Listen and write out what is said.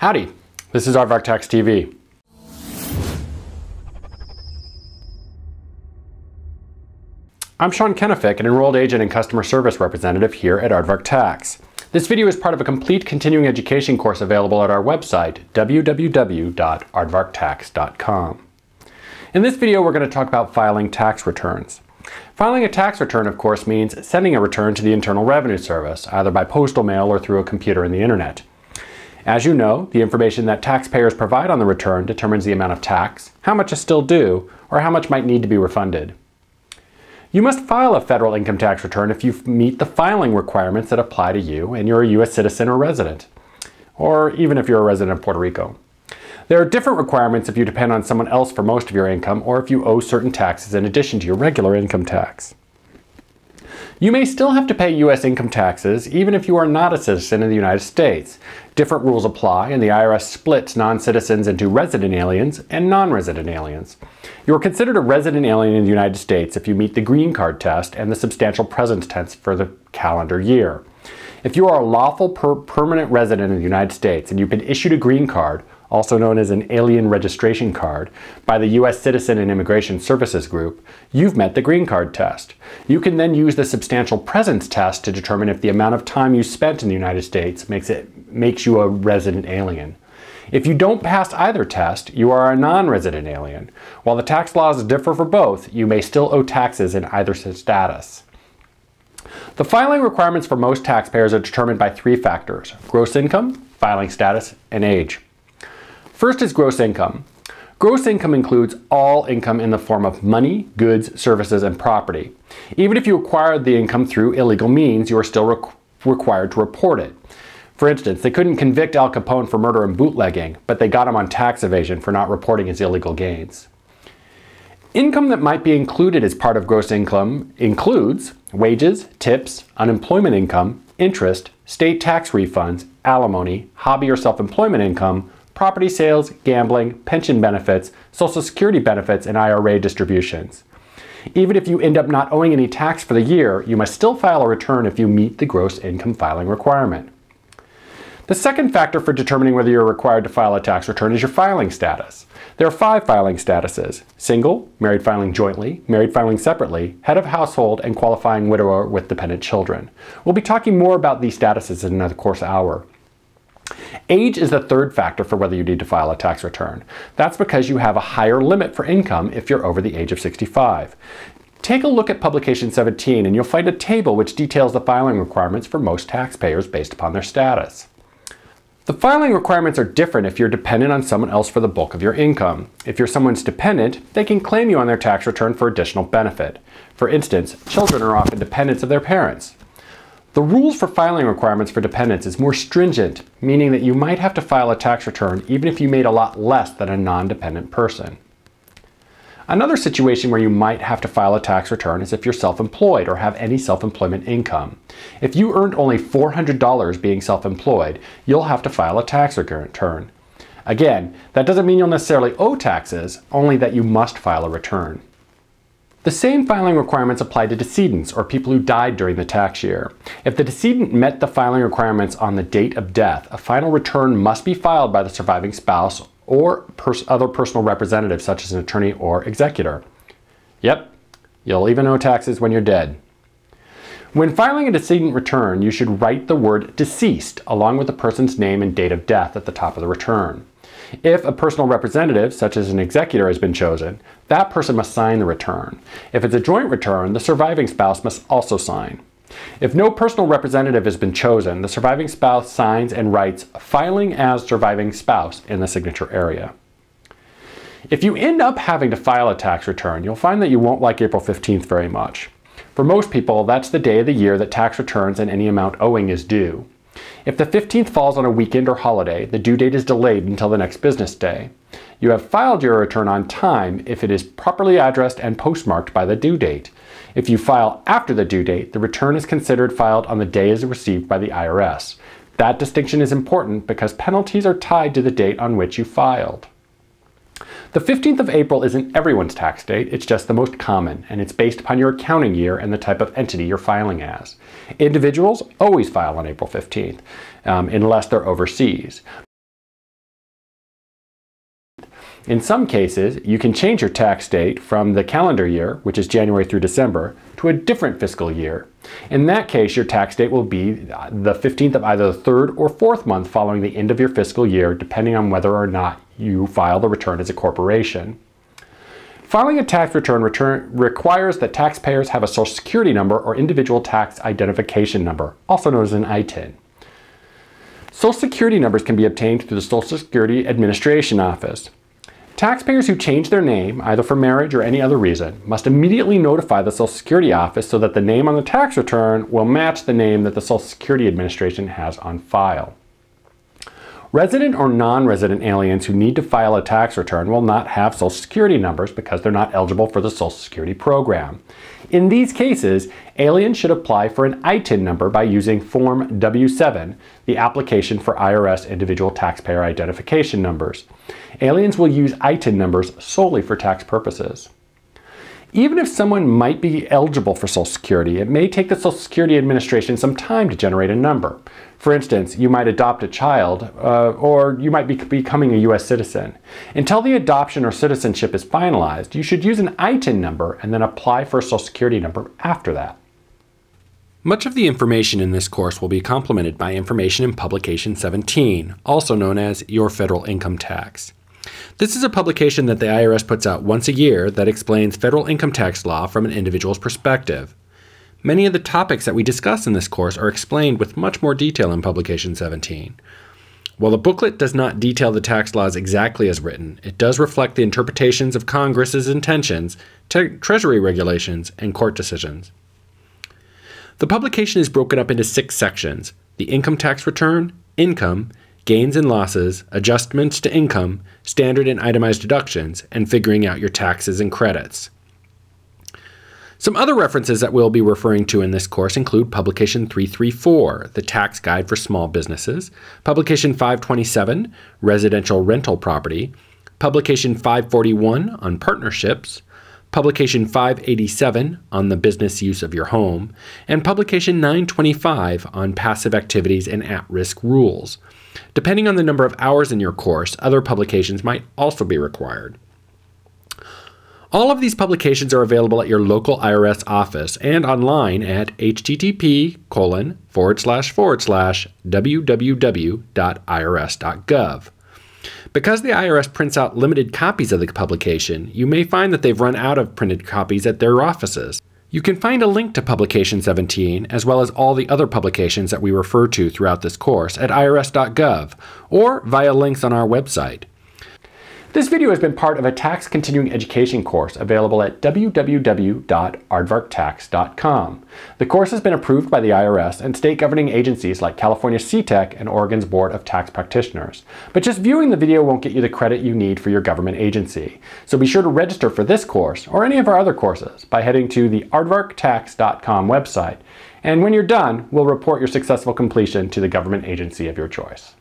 Howdy, this is Aardvark Tax TV. I'm Sean Kennefick, an enrolled agent and customer service representative here at Aardvark Tax. This video is part of a complete continuing education course available at our website, www.aardvarktax.com. In this video, we're going to talk about filing tax returns. Filing a tax return, of course, means sending a return to the Internal Revenue Service, either by postal mail or through a computer in the internet. As you know, the information that taxpayers provide on the return determines the amount of tax, how much is still due, or how much might need to be refunded. You must file a federal income tax return if you meet the filing requirements that apply to you and you're a U.S. citizen or resident, or even if you're a resident of Puerto Rico. There are different requirements if you depend on someone else for most of your income or if you owe certain taxes in addition to your regular income tax. You may still have to pay U.S. income taxes even if you are not a citizen of the United States. Different rules apply, and the IRS splits non-citizens into resident aliens and non-resident aliens. You are considered a resident alien in the United States if you meet the green card test and the substantial present tense for the calendar year. If you are a lawful permanent resident of the United States and you've been issued a green card, also known as an alien registration card, by the U.S. Citizen and Immigration Services Group, you've met the green card test. You can then use the substantial presence test to determine if the amount of time you spent in the United States makes you a resident alien. If you don't pass either test, you are a non-resident alien. While the tax laws differ for both, you may still owe taxes in either status. The filing requirements for most taxpayers are determined by three factors: gross income, filing status, and age. First is gross income. Gross income includes all income in the form of money, goods, services, and property. Even if you acquired the income through illegal means, you are still required to report it. For instance, they couldn't convict Al Capone for murder and bootlegging, but they got him on tax evasion for not reporting his illegal gains. Income that might be included as part of gross income includes wages, tips, unemployment income, interest, state tax refunds, alimony, hobby or self-employment income, property sales, gambling, pension benefits, Social Security benefits, and IRA distributions. Even if you end up not owing any tax for the year, you must still file a return if you meet the gross income filing requirement. The second factor for determining whether you're required to file a tax return is your filing status. There are 5 filing statuses: single, married filing jointly, married filing separately, head of household, and qualifying widower with dependent children. We'll be talking more about these statuses in another course hour. Age is the third factor for whether you need to file a tax return. That's because you have a higher limit for income if you're over the age of 65. Take a look at Publication 17 and you'll find a table which details the filing requirements for most taxpayers based upon their status. The filing requirements are different if you're dependent on someone else for the bulk of your income. If you're someone's dependent, they can claim you on their tax return for additional benefit. For instance, children are often dependents of their parents. The rules for filing requirements for dependents is more stringent, meaning that you might have to file a tax return even if you made a lot less than a non-dependent person. Another situation where you might have to file a tax return is if you're self-employed or have any self-employment income. If you earned only $400 being self-employed, you'll have to file a tax return. Again, that doesn't mean you'll necessarily owe taxes, only that you must file a return. The same filing requirements apply to decedents, or people who died during the tax year. If the decedent met the filing requirements on the date of death, a final return must be filed by the surviving spouse or other personal representative such as an attorney or executor. Yep, you'll even owe taxes when you're dead. When filing a decedent return, you should write the word deceased along with the person's name and date of death at the top of the return. If a personal representative, such as an executor, has been chosen, that person must sign the return. If it's a joint return, the surviving spouse must also sign. If no personal representative has been chosen, the surviving spouse signs and writes "filing as surviving spouse" in the signature area. If you end up having to file a tax return, you'll find that you won't like April 15th very much. For most people, that's the day of the year that tax returns and any amount owing is due. If the 15th falls on a weekend or holiday, the due date is delayed until the next business day. You have filed your return on time if it is properly addressed and postmarked by the due date. If you file after the due date, the return is considered filed on the day it is received by the IRS. That distinction is important because penalties are tied to the date on which you filed. The 15th of April isn't everyone's tax date, it's just the most common, and it's based upon your accounting year and the type of entity you're filing as. Individuals always file on April 15th, unless they're overseas. In some cases, you can change your tax date from the calendar year, which is January through December, to a different fiscal year. In that case, your tax date will be the 15th of either the third or fourth month following the end of your fiscal year, depending on whether or not you file the return as a corporation. Filing a tax return requires that taxpayers have a Social Security number or individual tax identification number, also known as an ITIN. Social Security numbers can be obtained through the Social Security Administration Office. Taxpayers who change their name, either for marriage or any other reason, must immediately notify the Social Security Office so that the name on the tax return will match the name that the Social Security Administration has on file. Resident or non-resident aliens who need to file a tax return will not have Social Security numbers because they're not eligible for the Social Security program. In these cases, aliens should apply for an ITIN number by using Form W-7, the application for IRS individual taxpayer identification numbers. Aliens will use ITIN numbers solely for tax purposes. Even if someone might be eligible for Social Security, it may take the Social Security Administration some time to generate a number. For instance, you might adopt a child, or you might be becoming a U.S. citizen. Until the adoption or citizenship is finalized, you should use an ITIN number and then apply for a Social Security number after that. Much of the information in this course will be complemented by information in Publication 17, also known as Your Federal Income Tax. This is a publication that the IRS puts out once a year that explains federal income tax law from an individual's perspective. Many of the topics that we discuss in this course are explained with much more detail in Publication 17. While the booklet does not detail the tax laws exactly as written, it does reflect the interpretations of Congress's intentions, Treasury regulations, and court decisions. The publication is broken up into 6 sections: the income tax return, income, gains and losses, adjustments to income, standard and itemized deductions, and figuring out your taxes and credits. Some other references that we'll be referring to in this course include Publication 334, the Tax Guide for Small Businesses, Publication 527, Residential Rental Property, Publication 541 on Partnerships, Publication 587 on the business use of your home, and Publication 925 on Passive Activities and At-Risk Rules. Depending on the number of hours in your course, other publications might also be required. All of these publications are available at your local IRS office and online at http://www.irs.gov. Because the IRS prints out limited copies of the publication, you may find that they've run out of printed copies at their offices. You can find a link to Publication 17, as well as all the other publications that we refer to throughout this course, at irs.gov, or via links on our website. This video has been part of a tax continuing education course available at www.aardvarktax.com. The course has been approved by the IRS and state governing agencies like California CTEC and Oregon's Board of Tax Practitioners. But just viewing the video won't get you the credit you need for your government agency. So be sure to register for this course or any of our other courses by heading to the aardvarktax.com website. And when you're done, we'll report your successful completion to the government agency of your choice.